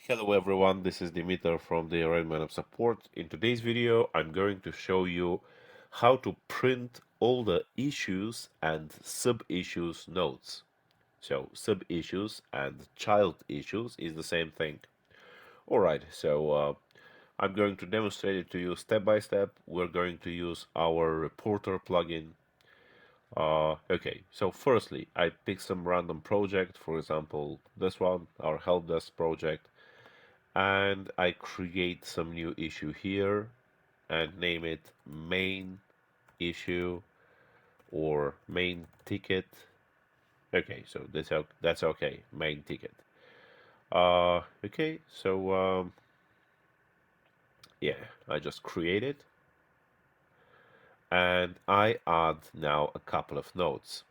Hello everyone, this is Dimitar from the RedmineUP support. In today's video, I'm going to show you how to print all the issues and sub-issues notes. So sub-issues and child issues is the same thing. Alright, I'm going to demonstrate it to you step by step. We're going to use our reporter plugin. Okay, so firstly, I pick some random project, for example, this one, our help desk project, and I create some new issue here and name it main issue or main ticket. Okay, so that's okay, main ticket. Okay, yeah, I just create it and I add now a couple of notes.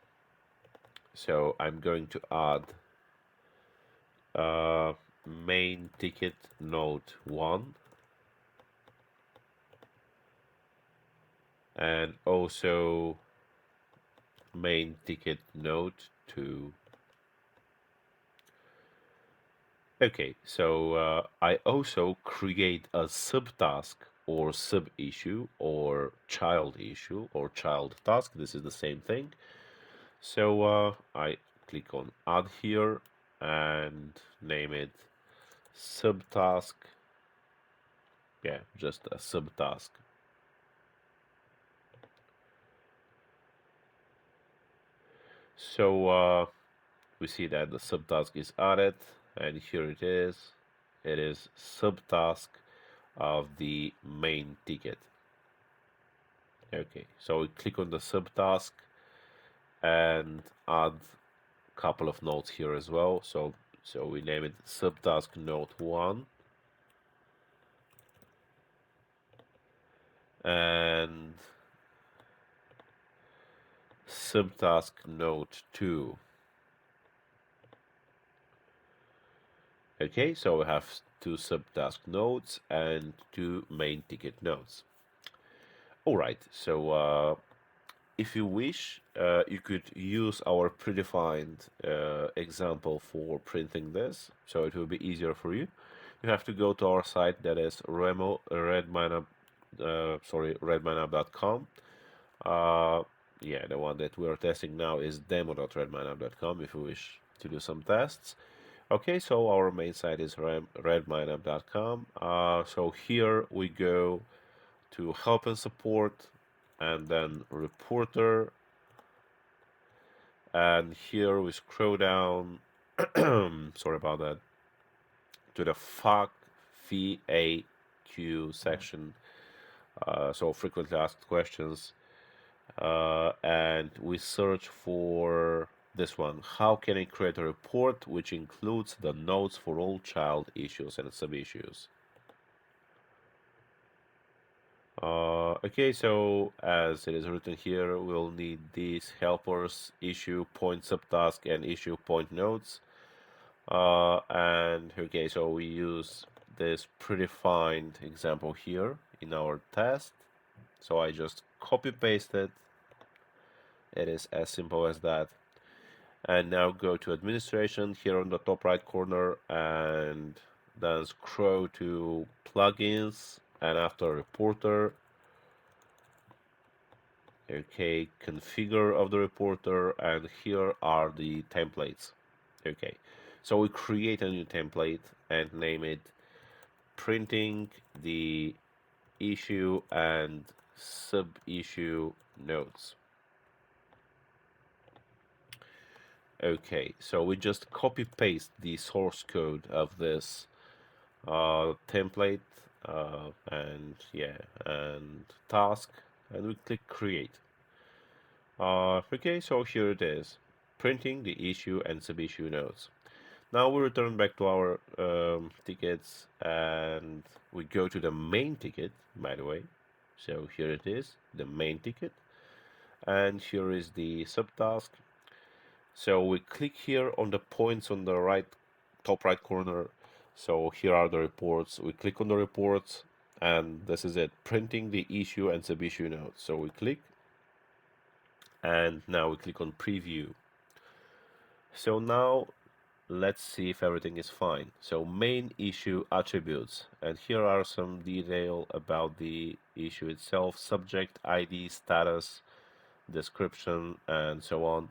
So I'm going to add uh, main ticket note 1 and also main ticket note 2. Okay, I also create a subtask or sub-issue or child issue or child task. This is the same thing. I click on add here and name it subtask. Yeah, just a subtask. We see that the subtask is added, and here it is. It is subtask of the main ticket. Okay, so we click on the subtask and add a couple of nodes here as well. So we name it subtask node 1 and subtask node 2. Okay, so we have two subtask nodes and two main ticket nodes. All right, if you wish, you could use our predefined example for printing this, so it will be easier for you. You have to go to our site, that is redmineup.com. Yeah, the one that we are testing now is demo.redmineup.com if you wish to do some tests. Okay, so our main site is redmineup.com. So here we go to help and support and then reporter, and here we scroll down sorry about that, to the FAQ section, so frequently asked questions, and we search for this one: how can I create a report which includes the notes for all child issues and sub-issues? Okay, so as it is written here, we'll need these helpers: issue, point subtask, and issue point nodes. And okay, so we use this predefined example here in our test. So I just copy paste it. It is as simple as that. And now go to administration here on the top right corner and then scroll to plugins and after reporter. Okay, configure of the reporter, and here are the templates. Okay, so we create a new template and name it printing the issue and sub-issue notes. Okay, so we just copy paste the source code of this template and task, and we click create. Okay, so here it is, printing the issue and sub-issue notes. Now we return back to our tickets and we go to the main ticket, by the way. So here it is, the main ticket, and here is the subtask. So we click here on the points on the right, top right corner. So here are the reports. We click on the reports, and this is it, printing the issue and sub-issue notes. So we click, and now we click on preview. So now let's see if everything is fine. So main issue attributes, and here are some detail about the issue itself: subject, ID, status, description, and so on.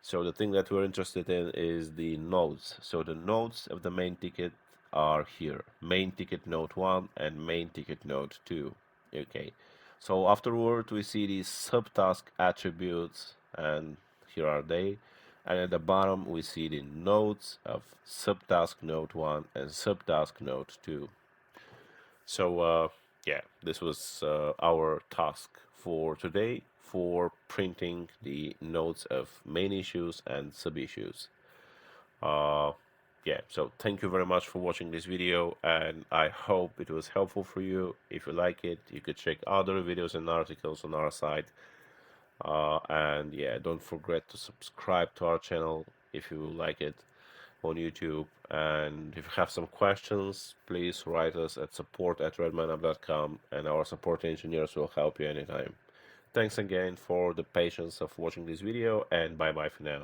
So the thing that we're interested in is the nodes. So the nodes of the main ticket are here: main ticket node 1 and main ticket node 2. Okay, so afterward we see these subtask attributes, and here are they. And at the bottom we see the nodes of subtask node 1 and subtask node 2. So yeah, this was our task for today for printing the nodes of main issues and sub issues. Uh, yeah, so thank you very much for watching this video, and I hope it was helpful for you. If you like it, you could check other videos and articles on our site. And yeah, don't forget to subscribe to our channel if you like it on YouTube. And if you have some questions, please write us at support@redmineup.com, and our support engineers will help you anytime. Thanks again for the patience of watching this video, and bye bye for now.